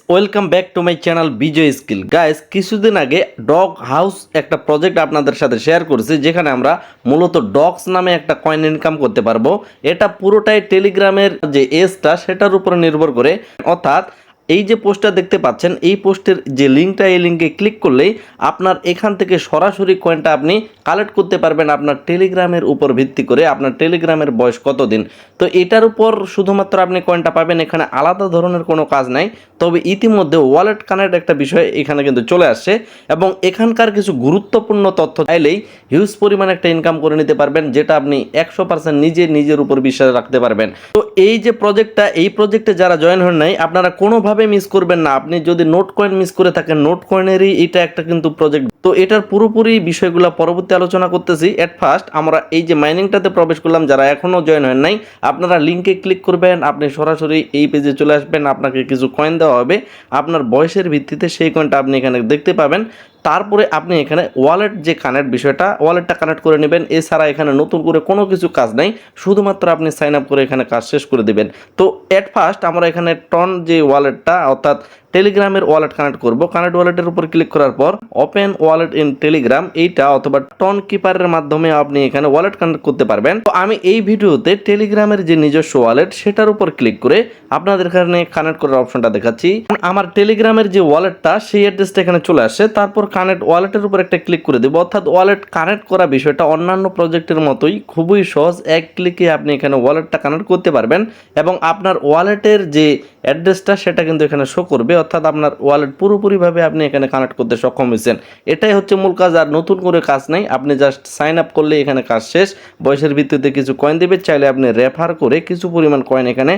Welcome back to my channel Bijoy skill. Guys, কিছুদিন আগে dog house একটা প্রজেক্ট আপনাদের সাথে শেয়ার করেছি, যেখানে আমরা মূলত ডগস নামে একটা কয়েন ইনকাম করতে পারবো। এটা পুরোটাই টেলিগ্রামের যে এজটা সেটার উপর নির্ভর করে, অর্থাৎ এই যে পোস্টটা দেখতে পাচ্ছেন, এই পোস্টের যে লিঙ্কটা, এই লিঙ্কে ক্লিক করলেই আপনার এখান থেকে সরাসরি কয়েনটা আপনি কালেক্ট করতে পারবেন আপনার টেলিগ্রামের উপর ভিত্তি করে। আপনার টেলিগ্রামের বয়স কতদিন, তো এটার উপর শুধুমাত্র আপনি কয়েনটা পাবেন। এখানে আলাদা ধরনের কোনো কাজ নাই। তবে ইতিমধ্যে ওয়ালেট কানেক্ট একটা বিষয় এখানে কিন্তু চলে আসছে, এবং এখানকার কিছু গুরুত্বপূর্ণ তথ্য চাইলেই হিউজ পরিমাণে একটা ইনকাম করে নিতে পারবেন, যেটা আপনি 100% নিজের উপর বিশ্বাস রাখতে পারবেন। তো এই যে প্রজেক্টটা, এই প্রজেক্টে যারা জয়েন হন নাই, আপনারা কোনোভাবে মিস করবেন না। আপনি যদি নোট কয়েন মিস করে থাকেন, নোট কয়েনেরই এটা একটা কিন্তু প্রজেক্ট। তো এটার পুরোপুরি বিষয়গুলো পরবর্তী আলোচনা করতেছি। এট ফার্স্ট আমরা এই যে মাইনিংটাতে প্রবেশ করলাম। যারা এখনও জয়েন হন নাই, আপনারা লিঙ্কে ক্লিক করবেন, আপনি সরাসরি এই পেজে চলে আসবেন। আপনাকে কিছু কয়েন দেওয়া হবে, আপনার বয়সের ভিত্তিতে সেই কয়েনটা আপনি এখানে দেখতে পাবেন। তারপরে আপনি এখানে ওয়ালেট যে কানেক্ট বিষয়টা, ওয়ালেটটা কানেক্ট করে নেবেন। এছাড়া এখানে নতুন করে কোনো কিছু কাজ নাই, শুধুমাত্র আপনি সাইন আপ করে এখানে কাজ শেষ করে দেবেন। তো এট ফার্স্ট আমরা এখানে টন যে ওয়ালেটটা, অর্থাৎ টেলিগ্রামের ওয়ালেট কানেক্ট করব। কানেক্ট ওয়ালেটের উপর ক্লিক করার পর ওপেন ওয়ালেট ইন টেলিগ্রাম, এইটা অথবা টন কিপারের মাধ্যমে আপনি এখানে ওয়ালেট কানেক্ট করতে পারবেন। তো আমি এই ভিডিওতে টেলিগ্রামের যে নিজস্ব ওয়ালেট সেটার উপর ক্লিক করে আপনাদের এখানে কানেক্ট করার অপশনটা দেখাচ্ছি। আমার টেলিগ্রামের যে ওয়ালেটটা, সেই অ্যাড্রেসটা এখানে চলে আসছে। তারপর কানেক্ট ওয়ালেটের উপর একটা ক্লিক করে দেব। অর্থাৎ ওয়ালেট কানেক্ট করা বিষয়টা অন্যান্য প্রজেক্টের মতোই খুবই সহজ। এক ক্লিকে আপনি এখানে ওয়ালেটটা কানেক্ট করতে পারবেন, এবং আপনার ওয়ালেটের যে অ্যাড্রেসটা সেটা কিন্তু এখানে শো করবে। অর্থাৎ আপনার ওয়ালেট পুরোপুরিভাবে আপনি এখানে কানেক্ট করতে সক্ষম হয়েছেন। এটাই হচ্ছে মূল কাজ, আর নতুন করে কাজ নেই। আপনি জাস্ট সাইন আপ করলে এখানে কাজ শেষ। বয়সের ভিত্তিতে কিছু কয়েন দেবে, চাইলে আপনি রেফার করে কিছু পরিমাণ কয়েন এখানে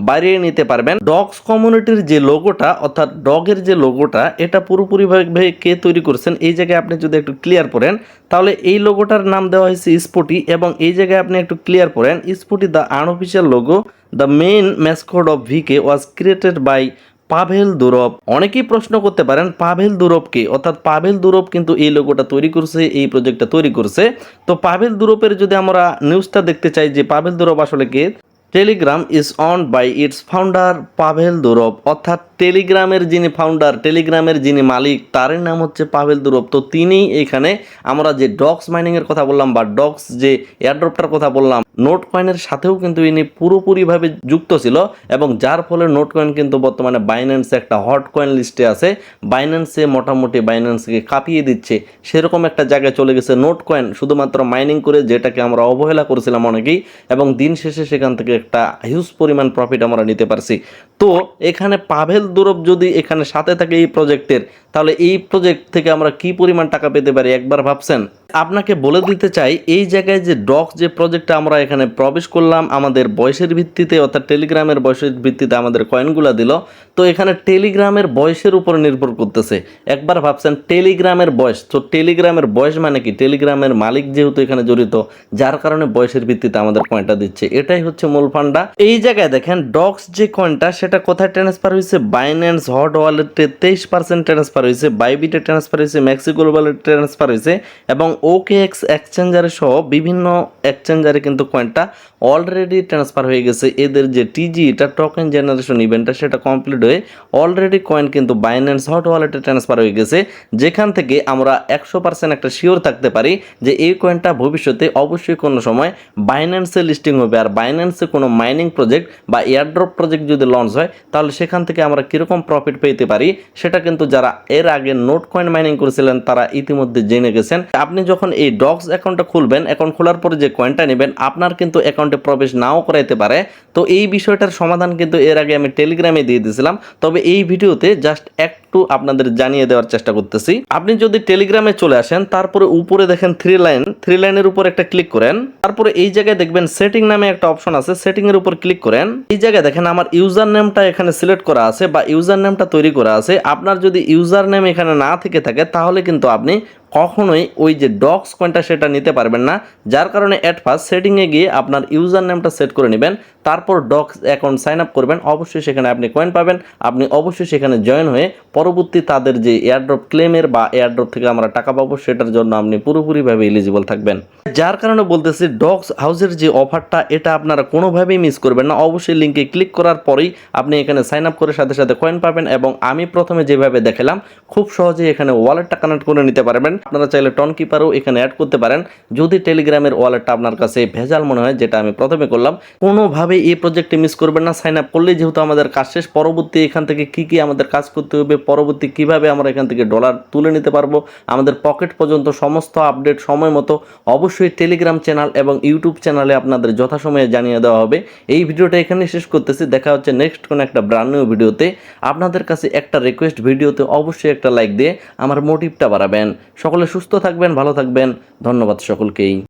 বাড়িয়ে নিতে পারবেন। ডগস কমিউনিটির যে লোগোটা, অর্থাৎ ডগের যে লোগোটা, এটা পুরোপুরিভাবে কে তৈরি করছেন, এই জায়গায় আপনি যদি একটু ক্লিয়ার করেন, তাহলে এই লোগোটার নাম দেওয়া হয়েছে স্পটি। এবং এই জায়গায় আপনি একটু ক্লিয়ার করেন, Spotty the unofficial logo, the main mascot of VK was created by Pavel Durov. অনেকেই প্রশ্ন করতে পারেন পাভেল দুরব কে, অর্থাৎ পাভেল দুরব কিন্তু এই লোগোটা তৈরি করছে, এই প্রজেক্টটা তৈরি করছে। তো পাভেল দুরবের যদি আমরা নিউজটা দেখতে চাই যে পাভেল দুরব আসলে কে, Telegram is owned by its founder Pavel Durov. অর্থাৎ টেলিগ্রামের যিনি ফাউন্ডার, টেলিগ্রামের যিনি মালিক, তার নাম হচ্ছে পাভেল দুরব। তো তিনি এখানে আমরা যে ডগস মাইনিংয়ের কথা বললাম, বা ডগস যে এয়ারড্রপটার কথা বললাম, নোট কয়েনের সাথেও কিন্তু ইনি পুরোপুরিভাবে যুক্ত ছিল, এবং যার ফলে নোট কয়েন কিন্তু বর্তমানে বাইন্যান্সে একটা হট কয়েন লিস্টে আছে। বাইন্যান্সে মোটামুটি বাইন্যান্সকে কাঁপিয়ে দিচ্ছে, সেরকম একটা জায়গায় চলে গেছে নোট কয়েন, শুধুমাত্র মাইনিং করে, যেটাকে আমরা অবহেলা করেছিলাম অনেকেই, এবং দিন শেষে সেখান থেকে একটা হিউজ পরিমাণ প্রফিট আমরা নিতে পারছি। তো এখানে পাভেল দুরব যদি এখানে সাথে থাকে এই প্রজেক্টের, তাহলে এই প্রজেক্ট থেকে আমরা কি পরিমাণ টাকা পেতে পারি একবার ভাবছেন? আপনাকে বলে দিতে চাই, এই জায়গায় যে ডগস যে প্রজেক্টটা আমরা এখানে প্রবেশ করলাম আমাদের বয়সের ভিত্তিতে, অর্থাৎ টেলিগ্রামের বয়সের ভিত্তিতে আমাদের কয়েনগুলো দিল। তো এখানে টেলিগ্রামের বয়সের উপর নির্ভর করতেছে। একবার ভাবছেন টেলিগ্রামের বয়স, তো টেলিগ্রামের বয়স মানে কি, টেলিগ্রামের মালিক যেহেতু এখানে জড়িত, যার কারণে বয়সের ভিত্তিতে আমাদের কয়েনটা দিচ্ছে। এটাই হচ্ছে মূল ফান্ডা। এই জায়গায় দেখেন ডগস যে কয়েনটা, সেটা কোথায় ট্রান্সফার হয়েছে, বাইন্যান্স হট ওয়ালেটে 23% ট্রান্সফার হয়েছে, বাইবিটে ট্রান্সফার হয়েছে, মেক্সিকো ওয়ালেটে ট্রান্সফার হয়েছে, এবং OKX এক্সচেঞ্জারে সহ বিভিন্ন এক্সচেঞ্জারে কিন্তু কয়েনটা অলরেডি ট্রান্সফার হয়ে গেছে। এদের যে টিজি, এটা টোকেন জেনারেশন ইভেন্টটা, সেটা কমপ্লিট হয়ে অলরেডি কয়েন কিন্তু বাইন্যান্স হট ওয়ালেটে ট্রান্সফার হয়ে গেছে। যেখান থেকে আমরা 100% একটা শিওর থাকতে পারি যে এই কয়েনটা ভবিষ্যতে অবশ্যই কোনো সময় বাইন্যান্সে লিস্টিং হবে। আর বাইন্যান্সে কোনো মাইনিং প্রজেক্ট বা এয়ারড্রপ প্রজেক্ট যদি লঞ্চ হয়, তাহলে সেখান থেকে আমরা কীরকম প্রফিট পেতে পারি, সেটা কিন্তু যারা এর আগে নোট কয়েন মাইনিং করেছিলেন তারা ইতিমধ্যে জেনে গেছেন। আপনি যখন এই ডগস অ্যাকাউন্টটা খুলবেন, অ্যাকাউন্ট খোলার পরে যে কয়েনটা নেবেন, আপনার কিন্তু অ্যাকাউন্টে প্রবেশ নাও করাইতে পারে। তো এই বিষয়টার সমাধান কিন্তু এর আগে আমি টেলিগ্রামে দিয়ে দিয়েছিলাম, তবে এই ভিডিওতে জাস্ট একটু আপনাদের জানিয়ে দেওয়ার চেষ্টা করতেছি। আপনি যদি টেলিগ্রামে চলে আসেন, তারপরে উপরে দেখেন থ্রি লাইনের উপর একটা ক্লিক করেন। তারপরে এই জায়গায় দেখবেন সেটিং নামে একটা অপশন আছে, সেটিং এর উপর ক্লিক করেন। এই জায়গায় দেখেন আমার ইউজার নেমটা এখানে সিলেক্ট করা আছে, বা ইউজার নেমটা তৈরি করা আছে। আপনার যদি ইউজার নেম এখানে না থেকে থাকে, তাহলে কিন্তু আপনি কখনোই ওই যে ডক্স কয়েনটা সেটা নিতে পারবেন না। যার কারণে অ্যাট ফার্স্ট সেটিংয়ে গিয়ে আপনার ইউজার নেমটা সেট করে নেবেন, তারপর ডক্স অ্যাকাউন্ট সাইন আপ করবেন। অবশ্যই সেখানে আপনি কয়েন পাবেন, আপনি অবশ্যই সেখানে জয়েন হয়ে পরবর্তী তাদের যে এয়ারড্রপ ক্লেমের বা এয়ারড্রপ থেকে আমরা টাকা পাবো সেটার জন্য আপনি পুরোপুরিভাবে এলিজিবল থাকবেন। যার কারণে বলতেছি ডক্স হাউসের যে অফারটা এটা আপনারা কোনোভাবেই মিস করবেন না। অবশ্যই লিঙ্কে ক্লিক করার পরেই আপনি এখানে সাইন আপ করে সাথে সাথে কয়েন পাবেন, এবং আমি প্রথমে যেভাবে দেখালাম খুব সহজেই এখানে ওয়ালেটটা কানেক্ট করে নিতে পারবেন। আপনারা চাইলে টন কিপারও এখানে অ্যাড করতে পারেন যদি টেলিগ্রামের ওয়ালেটটা আপনার কাছে ভেজাল মনে হয়, যেটা আমি প্রথমে করলাম। কোনোভাবেই এই প্রজেক্টে মিস করবেন না। সাইন আপ করলেই যেহেতু আমাদের কাজ শেষ, পরবর্তী এখান থেকে কি আমাদের কাজ করতে হবে, পরবর্তী কিভাবে আমরা এখান থেকে ডলার তুলে নিতে পারবো, আমাদের পকেট পর্যন্ত সমস্ত আপডেট সময় মতো অবশ্যই টেলিগ্রাম চ্যানেল এবং ইউটিউব চ্যানেলে আপনাদের যথাসময়ে জানিয়ে দেওয়া হবে। এই ভিডিওটা এখানে শেষ করতেছি, দেখা হচ্ছে নেক্সট কোনো একটা ব্র্যান্ড নিউ ভিডিওতে। আপনাদের কাছে একটা রিকোয়েস্ট, ভিডিওতে অবশ্যই একটা লাইক দিয়ে আমার মোটিভটা বাড়াবেন। সকলে সুস্থ থাকবেন, ভালো থাকবেন, ধন্যবাদ সকলকেই।